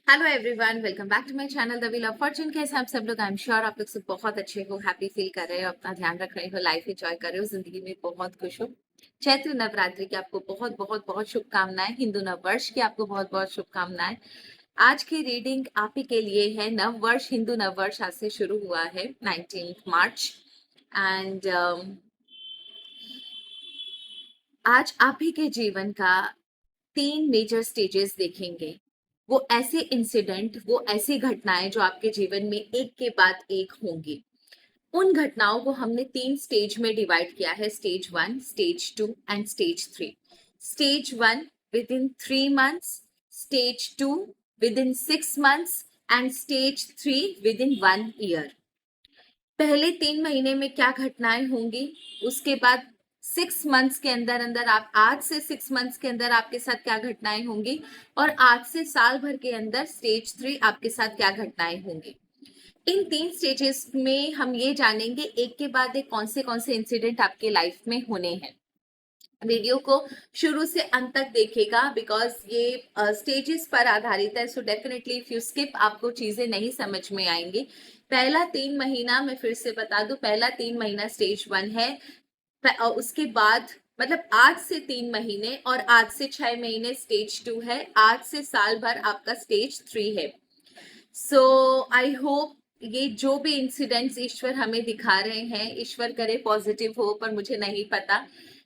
Hello everyone, welcome back to my channel the wheel of fortune. कैसे आप सब लोग? आई एम श्योर आप लोग सब बहुत अच्छे हो, हैप्पी फील कर रहे हो, अपना ध्यान रख रहे हो, लाइफ एंजॉय कर रहे हो, जिंदगी में बहुत खुश हो। चैत्र नवरात्रि की आपको बहुत बहुत बहुत शुभकामनाएं। हिंदू नव वर्ष की आपको बहुत बहुत शुभकामनाएं। आज की रीडिंग आप ही के लिए है। नव वर्ष, हिंदू नव वर्ष आज से शुरू हुआ है 19 मार्च एंड आज आप ही के जीवन का 3 मेजर स्टेजेस देखेंगे। वो ऐसे इंसिडेंट, वो ऐसी घटनाएं जो आपके जीवन में एक के बाद एक होंगी। उन घटनाओं को हमने 3 स्टेज में डिवाइड किया है, stage 1, stage 2 and stage 3। Stage 1 with in 3 months, stage 2 with in 6 months and stage 3 with in 1 year. पहले 3 महीने में क्या घटनाएं होंगी, उसके बाद 6 मंथ्स के अंदर अंदर आप आज से 6 मंथ्स के अंदर आपके साथ क्या घटनाएं होंगी, और आज से साल भर के अंदर स्टेज 3 आपके साथ क्या घटनाएं होंगी। इन 3 स्टेजेस में हम ये जानेंगे एक के बाद एक कौन से इंसिडेंट आपके लाइफ में होने हैं। वीडियो को शुरू से अंत तक देखेगा बिकॉज ये स्टेजेस पर आधारित है। So definitely if you skip आपको चीजें नहीं समझ में आएंगी। पहला 3 महीना, मैं फिर से बता दूं, पहला 3 महीना स्टेज 1 है। उसके बाद मतलब आज से 3 महीने और आज से 6 महीने स्टेज 2 है। आज से साल भर आपका स्टेज 3 है। सो आई होप ये जो भी इंसिडेंट्स ईश्वर हमें दिखा रहे हैं, ईश्वर करे पॉजिटिव हो, पर मुझे नहीं पता।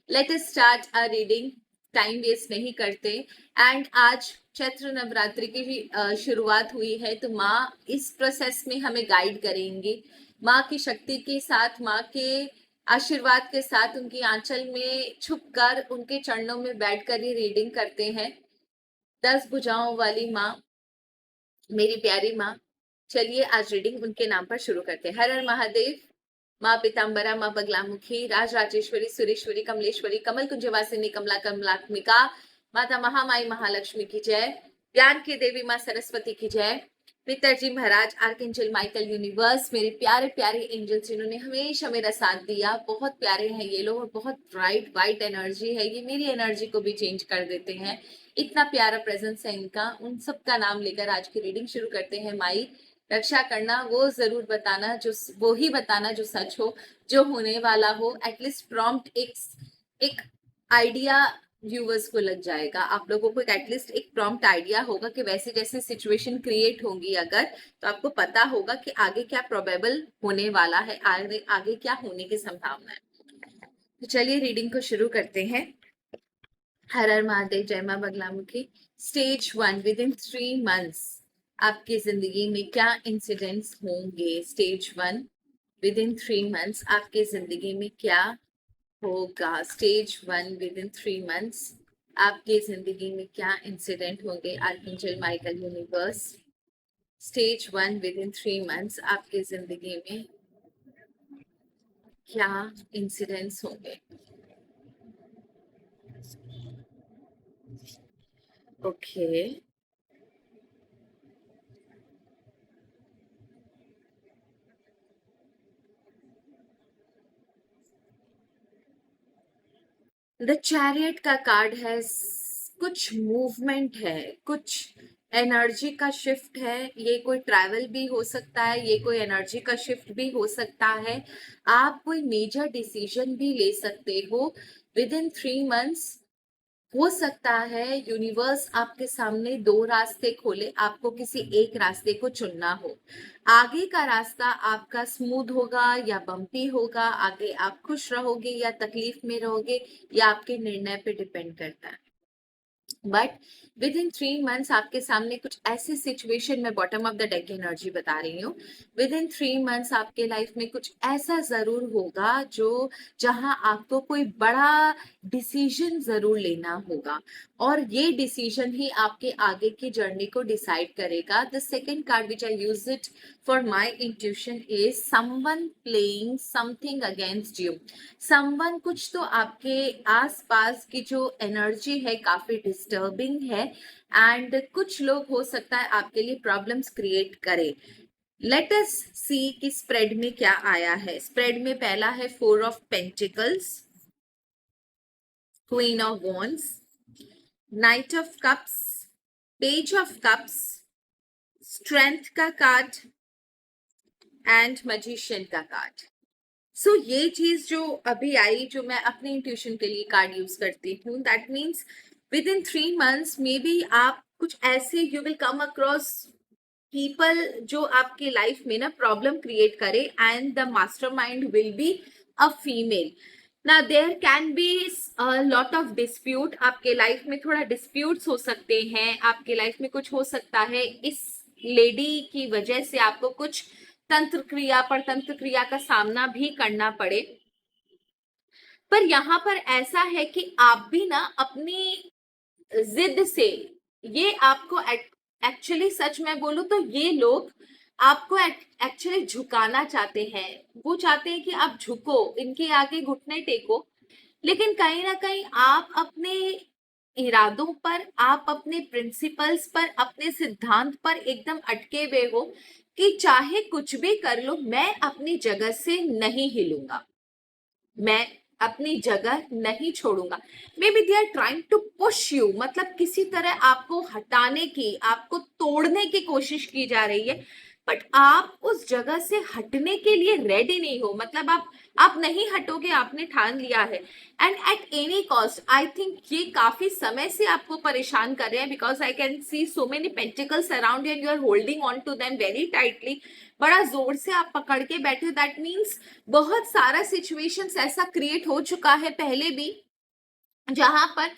Let us start a reading, time waste नहीं करते। एंड आज चैत्र नवरात्रि की भी शुरुआत हुई है, तो माँ इस प्रोसेस में हमें गाइड करेंगी। माँ की शक्ति के साथ, माँ के आशीर्वाद के साथ, उनकी आंचल में छुपकर, उनके चरणों में बैठकर ही रीडिंग करते हैं। 10 भुजाओं वाली माँ, मेरी प्यारी माँ। चलिए आज रीडिंग उनके नाम पर शुरू करते हैं। हर हर महादेव। माँ पीताम्बरा, माँ बगलामुखी, राज राजेश्वरी, सुरेश्वरी, कमलेश्वरी, कमल कुंजवासिनी, कमला कमलात्मिका, माता महामाई महालक्ष्मी की जय। ज्ञान की देवी माँ सरस्वती की जय। पितरजी महाराज, आर्कएंजल माइकल, यूनिवर्स, मेरे प्यारे प्यारे एंजल्स जिन्होंने हमेशा मेरा साथ दिया, बहुत प्यारे हैं ये लोग और बहुत ब्राइट वाइट एनर्जी है ये, मेरी एनर्जी को भी चेंज कर देते हैं। इतना प्यारा प्रेजेंस है इनका। उन सब का नाम लेकर आज की रीडिंग शुरू करते हैं। माई रक्षा करना, वो जरूर बताना जो, वो ही बताना जो सच हो, जो होने वाला हो। एटलीस्ट प्रॉम्प्ट एक आइडिया व्यूवर्स को लग जाएगा। आप लोगों को एटलीस्ट एक प्रॉम्प्ट आइडिया होगा कि वैसे जैसे सिचुएशन क्रिएट होंगी अगर, तो आपको पता होगा कि आगे क्या प्रोबेबल होने वाला है, आगे क्या होने की संभावना है। तो चलिए रीडिंग को शुरू करते हैं। हर हर महादेव, जय मां Baglamukhi. Stage 1 with in 3 months आपकी जिंदगी में क्या इंसिडेंट्स होंगे। स्टेज 1 विद इन 3 मंथ्स आपकी जिंदगी में क्या होगा। स्टेज 1 विद इन 3 मंथ्स आपकी जिंदगी में क्या इंसिडेंट होंगे। Archangel Michael, universe. Stage 1 with in 3 months आपकी जिंदगी में क्या इंसिडेंट्स होंगे। ओके, द चैरियट का कार्ड है। कुछ मूवमेंट है, कुछ एनर्जी का शिफ्ट है। ये कोई ट्रैवल भी हो सकता है, ये कोई एनर्जी का शिफ्ट भी हो सकता है। आप कोई मेजर डिसीजन भी ले सकते हो विद इन 3 मंथ्स। हो सकता है यूनिवर्स आपके सामने 2 रास्ते खोले, आपको किसी एक रास्ते को चुनना हो। आगे का रास्ता आपका स्मूथ होगा या बम्पी होगा, आगे आप खुश रहोगे या तकलीफ में रहोगे, या आपके निर्णय पे डिपेंड करता है। बट विद इन 3 मंथ्स आपके सामने कुछ ऐसी सिचुएशन में, बॉटम ऑफ द डेक की एनर्जी बता रही हूँ, विद इन 3 मंथ्स आपके लाइफ में कुछ ऐसा जरूर होगा जो, जहां आपको कोई बड़ा डिसीजन जरूर लेना होगा, और ये डिसीजन ही आपके आगे की जर्नी को डिसाइड करेगा। The second card which I use it for my intuition is someone playing something against you. Someone, कुछ तो आपके आसपास की जो एनर्जी है काफी डिस्टर्बिंग है, एंड कुछ लोग हो सकता है आपके लिए प्रॉब्लम्स क्रिएट करे। लेट अस सी कि स्प्रेड में क्या आया है। स्प्रेड में पहला है 4 of pentacles, queen of wands, night of cups, page of cups, strength का कार्ड एंड मैजिशियन का कार्ड। सो ये चीज जो अभी आई, जो मैं अपने इंट्यूशन के लिए कार्ड यूज करती हूँ, that means within 3 months may be आप कुछ ऐसे you will come across people जो आपके लाइफ में ना प्रॉब्लम क्रिएट करे, and the mastermind will be a female. ना there can be lot of dispute, आपके लाइफ में थोड़ा डिस्प्यूट्स हो सकते हैं, आपके लाइफ में कुछ हो सकता है, इस लेडी की वजह से आपको कुछ तंत्र क्रिया परतंत्र क्रिया का सामना भी करना पड़े। पर यहाँ पर ऐसा है कि आप भी ना अपनी जिद से, ये आपको एक्चुअली सच में बोलूं तो ये लोग आपको एक्चुअली झुकाना चाहते हैं। वो चाहते हैं कि आप झुको, इनके आगे घुटने टेको, लेकिन कहीं ना कहीं आप अपने इरादों पर, आप अपने प्रिंसिपल्स पर, अपने सिद्धांत पर एकदम अटके हुए हो कि चाहे कुछ भी कर लो, मैं अपनी जगह से नहीं हिलूंगा, मैं अपनी जगह नहीं छोड़ूंगा। Maybe they are trying to push you, मतलब किसी तरह आपको हटाने की, आपको तोड़ने की कोशिश की जा रही है, बट आप उस जगह से हटने के लिए रेडी नहीं हो। मतलब आप नहीं हटोगे, आपने ठान लिया है, and at any cost. I think ये काफी समय से आपको परेशान कर रहे हैं, because I can see so many pentacles around you and you are holding on to them very tightly. बड़ा जोर से आप पकड़ के बैठे, दैट मीन्स बहुत सारा सिचुएशंस ऐसा क्रिएट हो चुका है पहले भी, जहां पर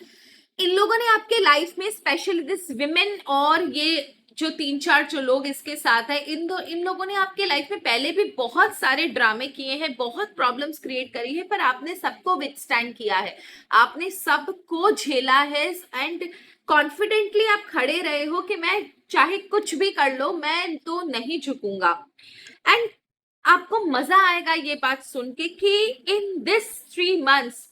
इन लोगों ने आपके लाइफ में, स्पेशली दिस विमेन और ये जो 3-4 जो लोग इसके साथ है, इन लोगों ने आपके लाइफ में पहले भी बहुत सारे ड्रामे किए हैं, बहुत प्रॉब्लम्स क्रिएट करी है, पर आपने सबको विथस्टैंड किया है, आपने सबको झेला है, एंड कॉन्फिडेंटली आप खड़े रहे हो कि मैं चाहे कुछ भी कर लो, मैं तो नहीं झुकूंगा। एंड आपको मजा आएगा ये बात सुन के कि इन दिस 3 months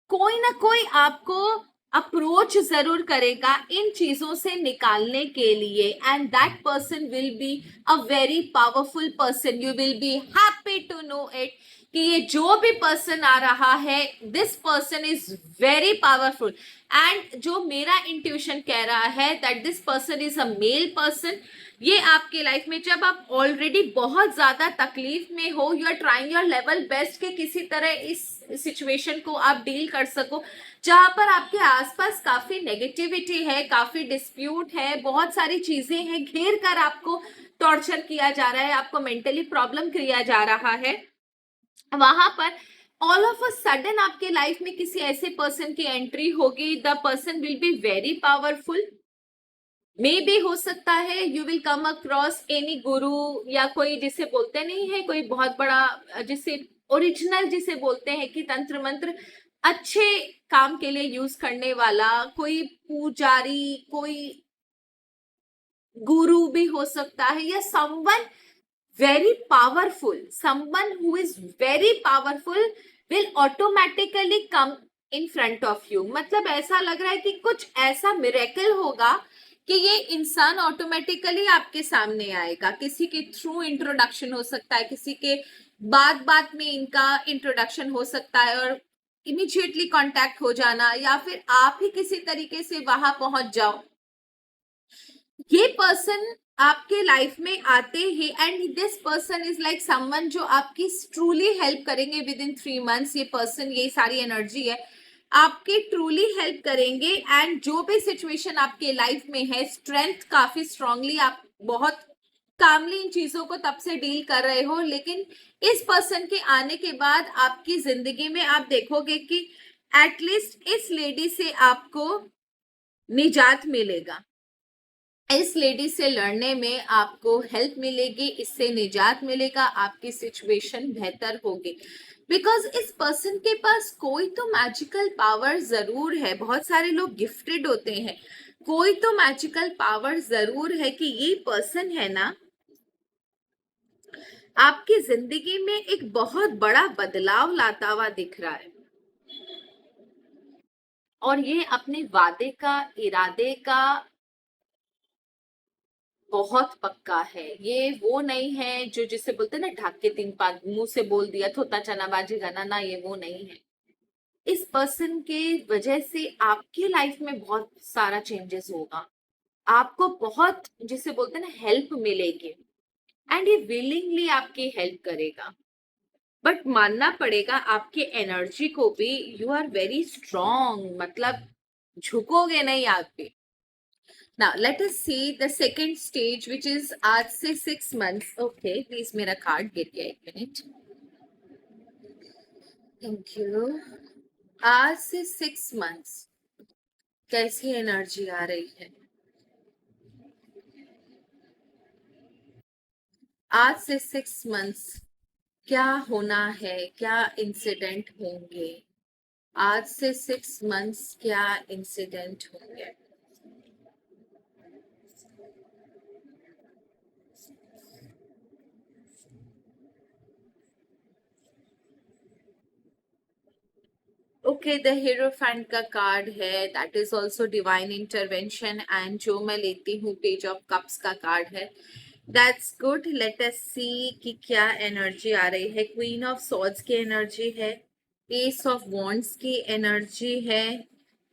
कोई ना कोई आपको अप्रोच जरूर करेगा इन चीजों से निकालने के लिए, and that person will be a very powerful person. You will be happy to know it कि ये जो भी पर्सन आ रहा है, this person is very powerful. And जो मेरा इंट्यूशन कह रहा है that this person is a male person. ये आपके लाइफ में, जब आप ऑलरेडी बहुत ज्यादा तकलीफ में हो, you are trying your level best कि किसी तरह इस सिचुएशन को आप डील कर सको, जहां पर आपके आसपास काफी नेगेटिविटी है, काफी डिस्प्यूट है, बहुत सारी चीजें हैं, घेर कर आपको टॉर्चर किया जा रहा है, आपको मेंटली प्रॉब्लम किया जा रहा है, वहां पर ऑल ऑफ अ सडन आपके लाइफ में किसी ऐसे पर्सन की एंट्री होगी। The person will be very powerful. May भी हो सकता है you will come across any guru, या कोई जिसे बोलते नहीं है, कोई बहुत बड़ा, जिसे ओरिजिनल जिसे बोलते हैं कि तंत्र मंत्र अच्छे काम के लिए यूज करने वाला, कोई पुजारी, कोई गुरु भी हो सकता है, या someone very powerful, someone who is very powerful will automatically come in front of you। मतलब ऐसा लग रहा है कि कुछ ऐसा मिरेकल होगा कि ये इंसान ऑटोमेटिकली आपके सामने आएगा, किसी के थ्रू इंट्रोडक्शन हो सकता है, किसी के बात बात में इनका इंट्रोडक्शन हो सकता है और इमीडिएटली कांटेक्ट हो जाना, या फिर आप ही किसी तरीके से वहां पहुंच जाओ। ये पर्सन आपके लाइफ में आते ही, and this person is like someone जो आपकी ट्रूली हेल्प करेंगे विद इन 3 months। ये पर्सन, ये सारी एनर्जी है, आपके ट्रूली हेल्प करेंगे, एंड जो भी सिचुएशन आपके लाइफ में है, स्ट्रेंथ काफी स्ट्रांगली, आप बहुत कामली इन चीजों को तब से डील कर रहे हो, लेकिन इस पर्सन के आने के बाद आपकी जिंदगी में आप देखोगे कि एटलीस्ट इस लेडी से आपको निजात मिलेगा, इस लेडी से लड़ने में आपको हेल्प मिलेगी, इससे निजात मिलेगा, आपकी सिचुएशन बेहतर होगी। बिकॉज इस पर्सन के पास कोई तो मैजिकल पावर जरूर है, बहुत सारे लोग गिफ्टेड होते हैं, कोई तो मैजिकल पावर जरूर है कि ये पर्सन है ना, आपकी जिंदगी में एक बहुत बड़ा बदलाव लाता हुआ दिख रहा है, और ये अपने वादे का, इरादे का बहुत पक्का है। ये वो नहीं है जो जिसे बोलते हैं ना, ढाक के 3 पात मुंह से बोल दिया थोता चना बाजेगा ना, ना ये वो नहीं है। इस पर्सन के वजह से आपके लाइफ में बहुत सारा चेंजेस होगा, आपको बहुत जिसे बोलते हैं ना हेल्प मिलेगी, एंड ये विलिंगली आपकी हेल्प करेगा। बट मानना पड़ेगा आपकी एनर्जी को भी, यू आर वेरी स्ट्रॉन्ग, मतलब झुकोगे नहीं आप भी। Now let us see the second stage which is आज से 6 मंथ्स। ओके प्लीज, मेरा कार्ड गिर गया, 1 मिनट। Thank you. आज से 6 मंथ्स कैसी एनर्जी आ रही है? आज से 6 मंथ्स क्या होना है, क्या इंसिडेंट होंगे? आज से 6 मंथ्स क्या इंसिडेंट होंगे? ओके, द हीरोफेंट का कार्ड है, that is also divine intervention. And जो मैं लेती हूँ पेज ऑफ कप्स का कार्ड है। That's good. लेट अस सी कि क्या एनर्जी आ रही है। क्वीन ऑफ सॉर्ड्स की एनर्जी है, एस ऑफ वॉन्ड्स की एनर्जी है,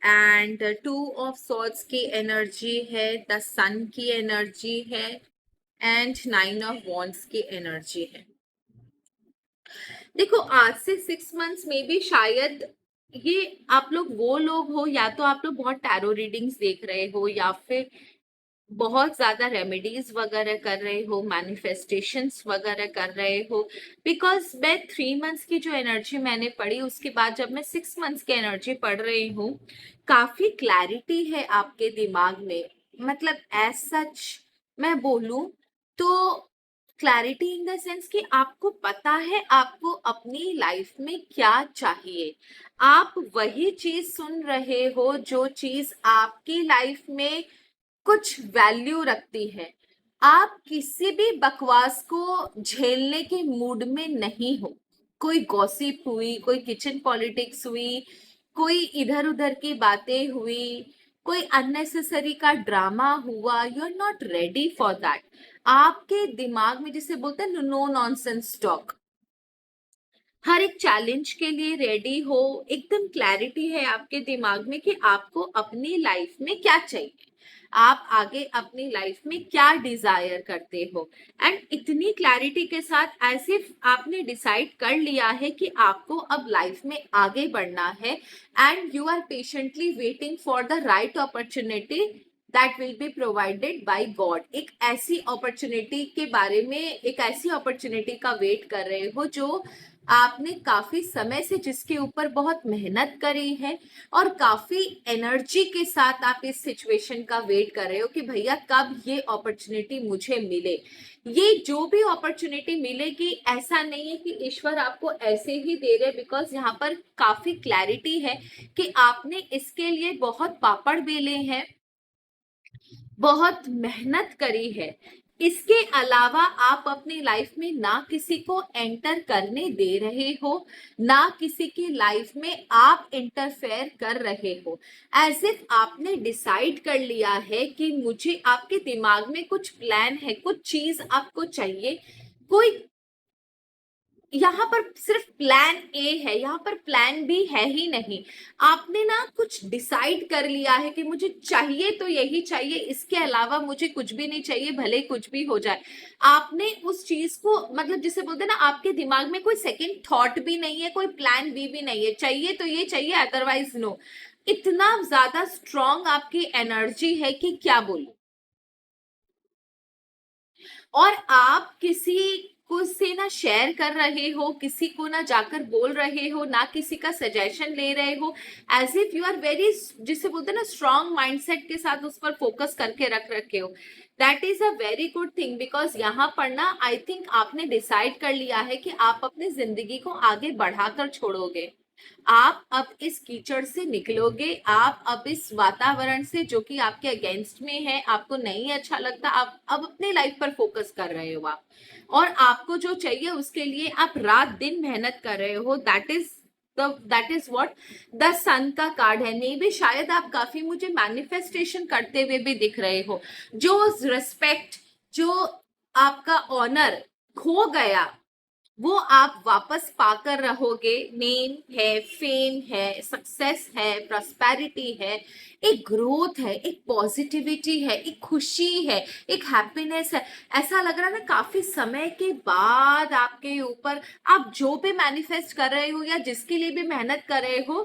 एंड 2 ऑफ सॉर्ड्स की एनर्जी है, द सन की एनर्जी है, एंड 9 ऑफ वॉन्ड्स की एनर्जी है। देखो, आज से 6 मंथ्स में भी शायद ये आप लोग वो लोग हो, या तो आप लोग बहुत टैरो रीडिंग्स देख रहे हो, या फिर बहुत ज्यादा रेमेडीज वगैरह कर रहे हो, मैनिफेस्टेशंस वगैरह कर रहे हो। बिकॉज मैं 3 मंथ्स की जो एनर्जी मैंने पढ़ी, उसके बाद जब मैं 6 मंथ्स की एनर्जी पढ़ रही हूँ, काफी क्लैरिटी है आपके दिमाग में। मतलब एज सच मैं बोलूं तो क्लैरिटी इन द सेंस कि आपको पता है आपको अपनी लाइफ में क्या चाहिए। आप वही चीज सुन रहे हो जो चीज आपकी लाइफ में कुछ वैल्यू रखती है। आप किसी भी बकवास को झेलने के मूड में नहीं हो। कोई गॉसिप हुई, कोई किचन पॉलिटिक्स हुई, कोई इधर उधर की बातें हुई, कोई अननेसेसरी का ड्रामा हुआ, you are not ready for that. आपके दिमाग में जिसे बोलते हैं नो नॉनसेंस टॉक। हर एक चैलेंज के लिए रेडी हो, एकदम क्लैरिटी है आपके दिमाग में कि आपको अपनी लाइफ में क्या चाहिए, आप आगे अपनी लाइफ में क्या डिजायर करते हो। एंड इतनी क्लैरिटी के साथ एज इफ आपने डिसाइड कर लिया है कि आपको अब लाइफ में आगे बढ़ना है, and you are patiently waiting for the right opportunity that will be provided by God. एक ऐसी अपॉर्चुनिटी के बारे में, एक ऐसी अपॉर्चुनिटी का वेट कर रहे हो जो आपने काफी समय से, जिसके ऊपर बहुत मेहनत करी है, और काफी एनर्जी के साथ आप इस सिचुएशन का वेट कर रहे हो कि भैया कब ये अपॉर्चुनिटी मुझे मिले। ये जो भी अपॉर्चुनिटी मिलेगी, ऐसा नहीं है कि ईश्वर आपको ऐसे ही दे रहे, बिकॉज यहाँ पर काफी क्लैरिटी है कि आपने इसके लिए बहुत पापड़ बेले हैं, बहुत मेहनत करी है। इसके अलावा आप अपनी लाइफ में ना किसी को एंटर करने दे रहे हो, ना किसी की लाइफ में आप इंटरफेयर कर रहे हो। एज इफ आपने डिसाइड कर लिया है कि मुझे, आपके दिमाग में कुछ प्लान है, कुछ चीज आपको चाहिए। कोई यहाँ पर सिर्फ प्लान ए है, यहाँ पर प्लान बी है ही नहीं। आपने ना कुछ डिसाइड कर लिया है कि मुझे चाहिए तो यही चाहिए, इसके अलावा मुझे कुछ भी नहीं चाहिए, भले कुछ भी हो जाए। आपने उस चीज को, मतलब जिसे बोलते हैं ना, आपके दिमाग में कोई सेकंड थॉट भी नहीं है, कोई प्लान बी भी नहीं है, चाहिए तो ये चाहिए, अदरवाइज नो। इतना ज्यादा स्ट्रॉन्ग आपकी एनर्जी है कि क्या बोलूं। और आप किसी को से ना शेयर कर रहे हो, किसी को ना जाकर बोल रहे हो, ना किसी का सजेशन ले रहे हो। As if you are very, जिसे बोलते हैं ना, स्ट्रॉन्ग माइंडसेट के साथ उस पर फोकस करके रख रखे हो। That is a very good thing, because यहाँ पर ना आई थिंक आपने डिसाइड कर लिया है कि आप अपनी जिंदगी को आगे बढ़ाकर छोड़ोगे। आप अब इस कीचड़ से निकलोगे, आप अब इस वातावरण से जो कि आपके अगेंस्ट में है, आपको नहीं अच्छा लगता, आप अब अपने लाइफ पर फोकस कर रहे हो आप। और आपको जो चाहिए उसके लिए आप रात दिन मेहनत कर रहे हो। दैट इज व्हाट द सन का कार्ड है। मे भी शायद आप काफी मुझे मैनिफेस्टेशन करते हुए भी दिख रहे हो। जो रिस्पेक्ट, जो आपका ऑनर खो गया, वो आप वापस पाकर रहोगे। नेम है, फेम है, सक्सेस है, प्रॉस्पेरिटी है, एक ग्रोथ है, एक पॉजिटिविटी है, एक खुशी है, एक हैप्पीनेस है। ऐसा लग रहा है ना काफी समय के बाद आपके ऊपर, आप जो भी मैनिफेस्ट कर रहे हो या जिसके लिए भी मेहनत कर रहे हो,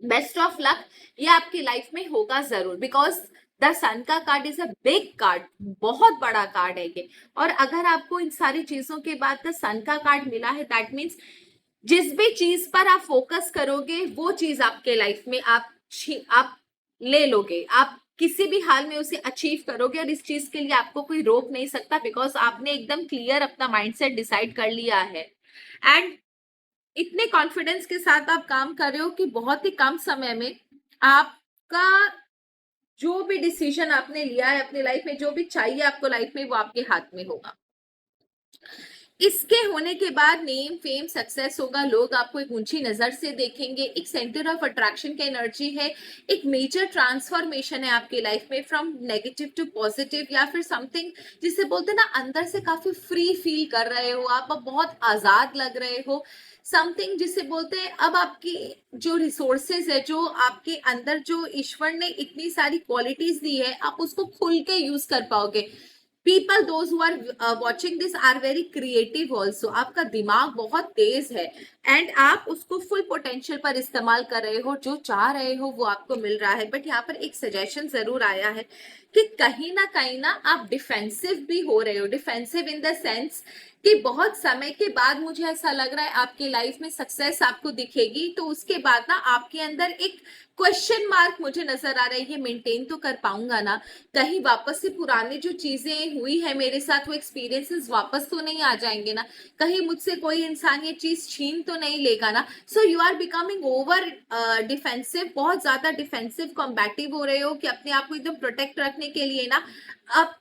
बेस्ट ऑफ लक, ये आपकी लाइफ में होगा जरूर। बिकॉज द सन का card is a big card, बहुत बड़ा कार्ड है ये। और अगर आपको इन सारी चीजों के बाद द सन का कार्ड मिला है, दैट मीन्स जिस भी चीज पर आप फोकस करोगे वो चीज आपके लाइफ में आप ले लोगे, आप किसी भी हाल में उसे अचीव करोगे। और इस चीज के लिए आपको कोई रोक नहीं सकता, बिकॉज आपने एकदम क्लियर अपना माइंडसेट डिसाइड कर लिया है। एंड इतने कॉन्फिडेंस के साथ आप काम कर रहे हो कि बहुत ही कम समय में आपका जो भी डिसीजन आपने लिया है अपनी लाइफ में, जो भी चाहिए आपको लाइफ में, वो आपके हाथ में होगा। इसके होने के बाद नेम फेम सक्सेस होगा, लोग आपको एक ऊंची नजर से देखेंगे, एक सेंटर ऑफ अट्रैक्शन की एनर्जी है, एक मेजर ट्रांसफॉर्मेशन है आपकी लाइफ में फ्रॉम नेगेटिव टू पॉजिटिव, या फिर समथिंग जिसे बोलते हैं ना अंदर से काफी फ्री फील कर रहे हो आप, अब बहुत आजाद लग रहे हो। समथिंग जिसे बोलते हैं अब आपकी जो रिसोर्सेज है, जो आपके अंदर जो ईश्वर ने इतनी सारी क्वालिटीज दी है, आप उसको खुल के यूज कर पाओगे। People those who are watching this are very creative also, आपका दिमाग बहुत तेज है एंड आप उसको फुल पोटेंशियल पर इस्तेमाल कर रहे हो, जो चाह रहे हो वो आपको मिल रहा है। बट यहाँ पर एक सजेशन जरूर आया है कि कहीं ना आप डिफेंसिव भी हो रहे हो। डिफेंसिव इन द सेंस कि बहुत समय के बाद मुझे ऐसा लग रहा है आपकी लाइफ में सक्सेस आपको दिखेगी, तो उसके बाद ना आपके अंदर एक क्वेश्चन मार्क मुझे नजर आ रहा है, ये मेंटेन तो कर पाऊंगा ना, कहीं वापस से पुरानी जो चीजें हुई है मेरे साथ वो एक्सपीरियंसेस वापस तो नहीं आ जाएंगे ना, कहीं मुझसे कोई इंसान ये चीज छीन तो नहीं लेगा ना। So you are becoming over defensive, बहुत ज्यादा डिफेंसिव कॉम्बैटिव हो रहे हो कि अपने आप को एकदम प्रोटेक्ट रखने के लिए ना आप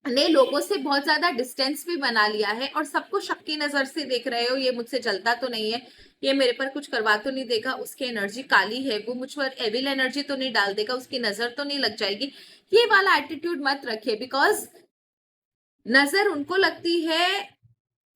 ने लोगों से बहुत ज्यादा डिस्टेंस भी बना लिया है और सबको शक की नजर से देख रहे हो, ये मुझसे चलता तो नहीं है, ये मेरे पर कुछ करवा तो नहीं देगा, उसकी एनर्जी काली है, वो मुझ पर एविल एनर्जी तो नहीं डाल देगा, उसकी नजर तो नहीं लग जाएगी। ये वाला एटीट्यूड मत रखिए, बिकॉज नजर उनको लगती है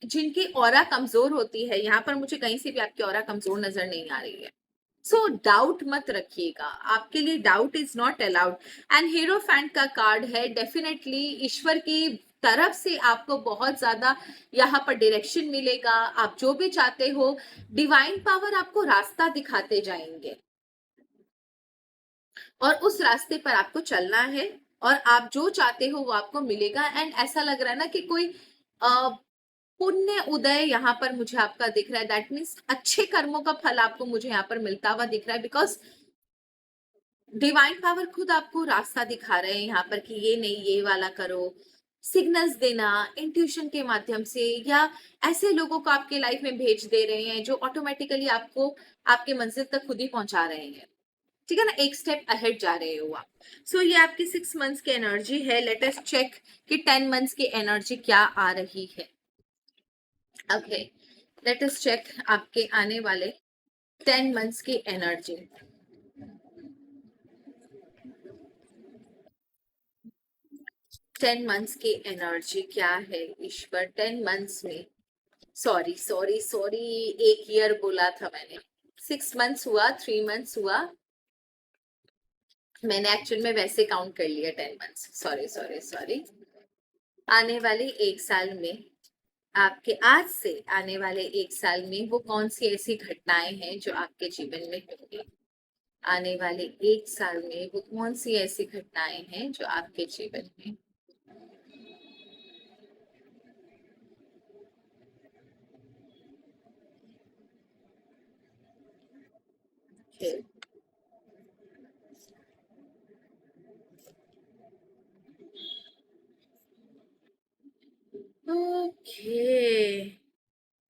जिनकी ऑरा कमजोर होती है। यहाँ पर मुझे कहीं से भी आपकी ऑरा कमजोर नजर नहीं आ रही है। सो डाउट मत रखिएगा, आपके लिए doubt is not allowed. And hierophant का कार्ड है, डेफिनेटली ईश्वर की तरफ से आपको बहुत ज्यादा यहाँ पर डायरेक्शन मिलेगा, आप जो भी चाहते हो डिवाइन पावर आपको रास्ता दिखाते जाएंगे और उस रास्ते पर आपको चलना है और आप जो चाहते हो वो आपको मिलेगा। एंड ऐसा लग रहा है ना कि कोई पुण्य उदय यहाँ पर मुझे आपका दिख रहा है, दैट मीन्स अच्छे कर्मों का फल आपको मुझे यहाँ पर मिलता हुआ दिख रहा है, बिकॉज डिवाइन पावर खुद आपको रास्ता दिखा रहे हैं यहाँ पर कि ये नहीं ये वाला करो। सिग्नल्स देना इंट्यूशन के माध्यम से, या ऐसे लोगों को आपके लाइफ में भेज दे रहे हैं जो ऑटोमेटिकली आपको आपके मंजिल तक खुद ही पहुंचा रहे हैं। ठीक है ना, एक स्टेप अहेड जा रहे हो आप। सो ये आपकी 6 मंथ्स की एनर्जी है। लेट अस चेक कि 10 मंथ्स की एनर्जी क्या आ रही है। ओके, लेट अस चेक आपके आने वाले 10 मंथ्स की एनर्जी। 10 मंथ्स की एनर्जी क्या है ईश्वर 10 मंथ्स में? सॉरी सॉरी सॉरी, एक ईयर बोला था मैंने, 6 मंथ्स हुआ, 3 मंथ्स हुआ, मैंने एक्चुअल में वैसे काउंट कर लिया 10 मंथ्स, सॉरी सॉरी सॉरी। आने वाले 1 साल में, आपके आज से आने वाले 1 साल में वो कौन सी ऐसी घटनाएं हैं जो आपके जीवन में होंगी? आने वाले 1 साल में वो कौन सी ऐसी घटनाएं हैं जो आपके जीवन में? ओके,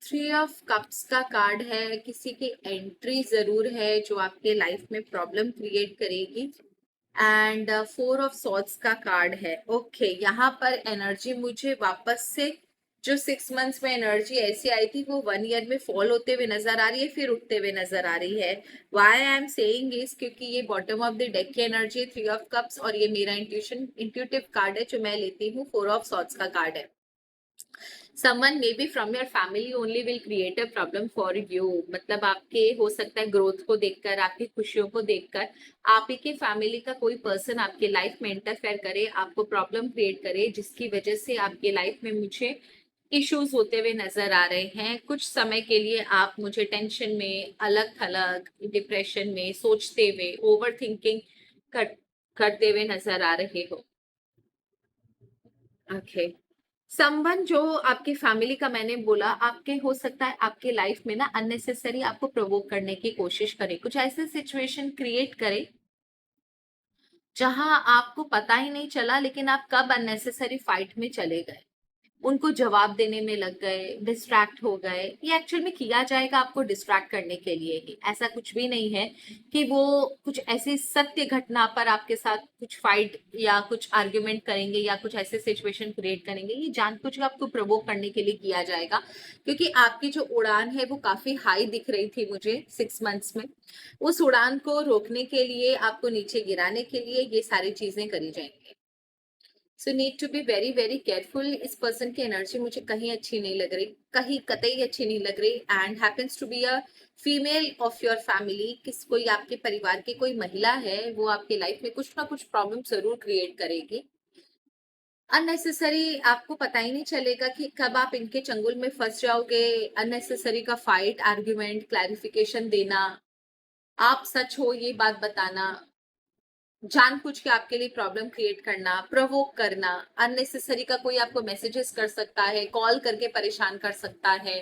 3 ऑफ कप्स का कार्ड है, किसी की एंट्री जरूर है जो आपके लाइफ में प्रॉब्लम क्रिएट करेगी। एंड 4 ऑफ सॉर्ड्स का कार्ड है। ओके, यहाँ पर एनर्जी मुझे वापस से जो 6 मंथ्स में एनर्जी ऐसी आई थी वो 1 ईयर में फॉल होते हुए नजर आ रही है, फिर उठते हुए नजर आ रही है। Why I am saying is क्योंकि ये बॉटम ऑफ द डेक की एनर्जी है, 3 ऑफ कप्स, और ये मेरा इंट्यूटिव कार्ड है जो मैं लेती हूँ, 4 ऑफ सॉर्ड्स का कार्ड है। Someone may be from your family only will create a problem for you, मतलब आपके हो सकता है ग्रोथ को देखकर, आपकी खुशियों को देखकर आप ही के फैमिली का कोई पर्सन आपके लाइफ में इंटरफेयर करे, आपको प्रॉब्लम क्रिएट करे, जिसकी वजह से आपके लाइफ में मुझे इश्यूज होते हुए नजर आ रहे हैं। कुछ समय के लिए आप मुझे टेंशन में, अलग थलग, डिप्रेशन में सोचते हुए, ओवर थिंकिंग कर, करते हुए नजर आ रहे हो। ओके, संबंध जो आपकी फैमिली का मैंने बोला, आपके हो सकता है आपके लाइफ में ना अननेसेसरी आपको प्रोवोक करने की कोशिश करे, कुछ ऐसे सिचुएशन क्रिएट करे जहां आपको पता ही नहीं चला लेकिन आप कब अननेसेसरी फाइट में चले गए, उनको जवाब देने में लग गए, डिस्ट्रैक्ट हो गए। ये एक्चुअल में किया जाएगा आपको डिस्ट्रैक्ट करने के लिए ही, ऐसा कुछ भी नहीं है कि वो कुछ ऐसी सत्य घटना पर आपके साथ कुछ फाइट या कुछ आर्ग्यूमेंट करेंगे या कुछ ऐसे सिचुएशन क्रिएट करेंगे। ये जानबूझ के आपको प्रवोक करने के लिए किया जाएगा, क्योंकि आपकी जो उड़ान है वो काफी हाई दिख रही थी मुझे 6 मंथ्स में। उस उड़ान को रोकने के लिए, आपको नीचे गिराने के लिए ये सारी चीजें करी जाएंगी। So need to be very very careful. इस पर्सन की एनर्जी मुझे कहीं अच्छी नहीं लग रही, कहीं कतई अच्छी नहीं लग रही। And happens to be a female of your family, किस कोई आपके परिवार की कोई महिला है, वो आपके लाइफ में कुछ ना कुछ प्रॉब्लम जरूर क्रिएट करेगी। अननेसेसरी आपको पता ही नहीं चलेगा कि कब आप इनके चंगुल में फंस जाओगे। अननेसेसरी का फाइट, आर्ग्यूमेंट, क्लैरिफिकेशन देना, आप सच हो ये बात बताना, जानबूझ के आपके लिए प्रॉब्लम क्रिएट करना, प्रोवोक करना। अननेसेसरी का कोई आपको मैसेजेस कर सकता है, कॉल करके परेशान कर सकता है,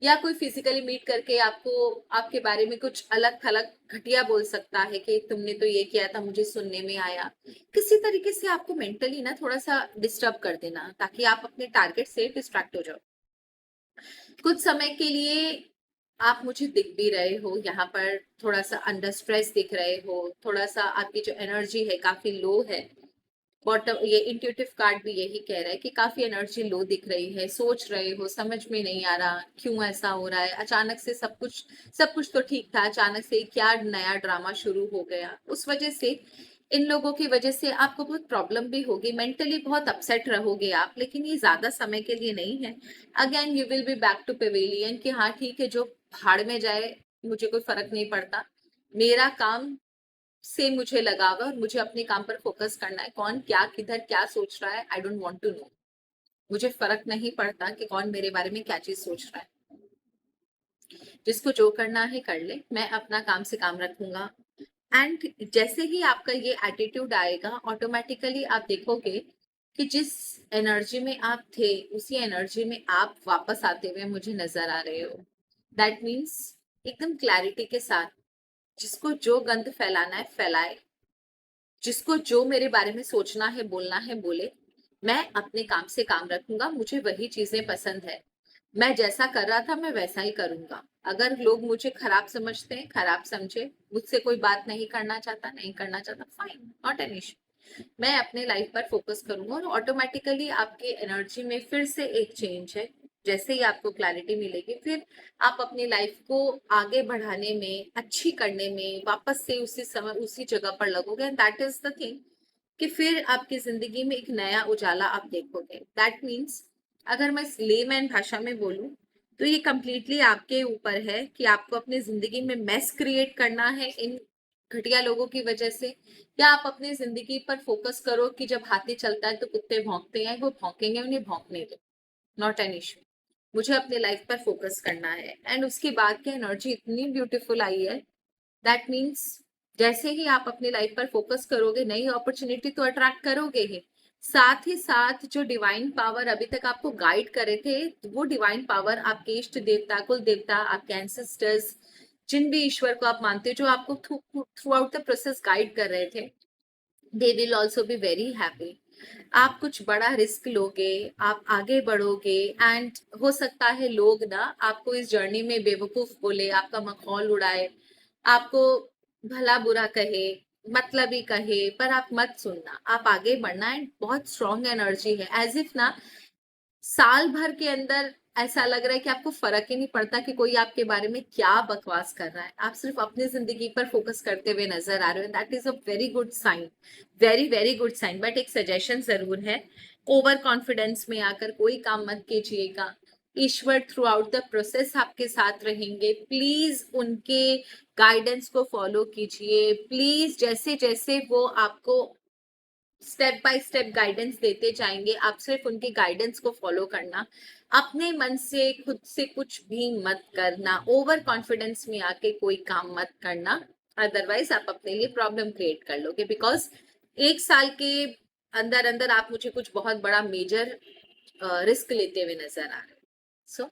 या कोई फिजिकली मीट करके आपको आपके बारे में कुछ अलग थलग घटिया बोल सकता है कि तुमने तो ये किया था, मुझे सुनने में आया। किसी तरीके से आपको मेंटली ना थोड़ा सा डिस्टर्ब कर देना, ताकि आप अपने टारगेट से डिस्ट्रैक्ट हो जाओ। कुछ समय के लिए आप मुझे दिख भी रहे हो यहाँ पर, थोड़ा सा अंडर स्ट्रेस दिख रहे हो, थोड़ा सा आपकी जो एनर्जी है काफी लो है। बॉटम, ये इंट्यूटिव कार्ड भी यही कह रहा है कि काफी एनर्जी लो दिख रही है, सोच रहे हो, समझ में नहीं आ रहा क्यों ऐसा हो रहा है, अचानक से सब कुछ तो ठीक था, अचानक से क्या नया ड्रामा शुरू हो गया। उस वजह से, इन लोगों की वजह से आपको बहुत प्रॉब्लम भी होगी, मेंटली बहुत अपसेट रहोगे आप, लेकिन ये ज्यादा समय के लिए नहीं है। Again you will be back to pavilion कि हाँ ठीक है, जो भाड़ में जाए, मुझे कोई फर्क नहीं पड़ता, मेरा काम से मुझे लगा हुआ और मुझे अपने काम पर फोकस करना है। कौन क्या किधर क्या सोच रहा है, I don't want to know. मुझे फर्क नहीं पड़ता कि कौन मेरे बारे में क्या चीज सोच रहा है। जिसको जो करना है कर ले, मैं अपना काम से काम रखूंगा। एंड जैसे ही आपका ये एटीट्यूड आएगा, ऑटोमेटिकली आप देखोगे कि जिस एनर्जी में आप थे उसी एनर्जी में आप वापस आते हुए मुझे नजर आ रहे हो। दैट मीन्स एकदम क्लैरिटी के साथ, जिसको जो गंद फैलाना है फैलाए, जिसको जो मेरे बारे में सोचना है, बोलना है, बोले। मैं अपने काम से काम रखूंगा, मुझे वही चीजें पसंद है। मैं जैसा कर रहा था मैं वैसा ही करूंगा। अगर लोग मुझे खराब समझते हैं, खराब समझे, मुझसे कोई बात नहीं करना चाहता, नहीं करना चाहता, फाइन, नॉट एन इश्यू। मैं अपने लाइफ पर फोकस करूंगा और ऑटोमेटिकली आपके एनर्जी में फिर से एक चेंज है। जैसे ही आपको क्लैरिटी मिलेगी, फिर आप अपनी लाइफ को आगे बढ़ाने में, अच्छी करने में वापस से उसी समय उसी जगह पर लगोगे। And that is the thing कि फिर आपकी जिंदगी में एक नया उजाला आप देखोगे। दैट मीन्स, अगर मैं लेमैन भाषा में बोलूं, तो ये कंप्लीटली आपके ऊपर है कि आपको अपनी जिंदगी में मेस क्रिएट करना है इन घटिया लोगों की वजह से, या आप अपनी जिंदगी पर फोकस करो कि जब हाथी चलता है तो कुत्ते भौंकते हैं, वो भौंकेंगे, उन्हें भौंकने दो, नॉट एन इश्यू। मुझे अपने लाइफ पर फोकस करना है। एंड उसके बाद की एनर्जी इतनी ब्यूटीफुल आई है। दैट मीन्स, जैसे ही आप अपनी लाइफ पर फोकस करोगे, नई अपॉर्चुनिटी तो अट्रैक्ट करोगे ही, साथ ही साथ जो डिवाइन पावर अभी तक आपको गाइड करे थे, वो डिवाइन पावर आपके इष्ट देवता, कुल देवता, आपके एंसेस्टर्स, जिन भी ईश्वर को आप मानते हो, जो आपको through out the process guide कर रहे थे, they will also be very happy. आप कुछ बड़ा रिस्क लोगे, आप आगे बढ़ोगे। एंड हो सकता है लोग ना आपको इस जर्नी में बेवकूफ बोले, आपका मखौल उड़ाए, आपको भला बुरा कहे, मतलब ही कहे, पर आप मत सुनना, आप आगे बढ़ना है। बहुत स्ट्रॉन्ग एनर्जी है, एज इफ ना साल भर के अंदर ऐसा लग रहा है कि आपको फर्क ही नहीं पड़ता कि कोई आपके बारे में क्या बकवास कर रहा है, आप सिर्फ अपनी जिंदगी पर फोकस करते हुए नजर आ रहे हो। That is a very good sign, very very good sign. But एक सजेशन जरूर है, ओवर कॉन्फिडेंस में आकर कोई काम मत कीजिएगा। ईश्वर थ्रू आउट द प्रोसेस आपके साथ रहेंगे, प्लीज उनके गाइडेंस को फॉलो कीजिए। प्लीज जैसे जैसे वो आपको स्टेप बाय स्टेप गाइडेंस देते जाएंगे, आप सिर्फ उनके गाइडेंस को फॉलो करना। अपने मन से खुद से कुछ भी मत करना, ओवर कॉन्फिडेंस में आके कोई काम मत करना, अदरवाइज आप अपने लिए प्रॉब्लम क्रिएट कर लोगे। बिकॉज 1 साल के अंदर अंदर आप मुझे कुछ बहुत बड़ा मेजर रिस्क लेते हुए नजर आ रहे हो। सो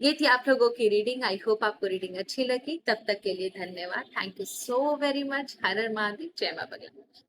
ये थी आप लोगों की रीडिंग। आई होप आपको रीडिंग अच्छी लगी। तब तक के लिए धन्यवाद। Thank you so very much. Har Har Mahadev, जय मां बगला।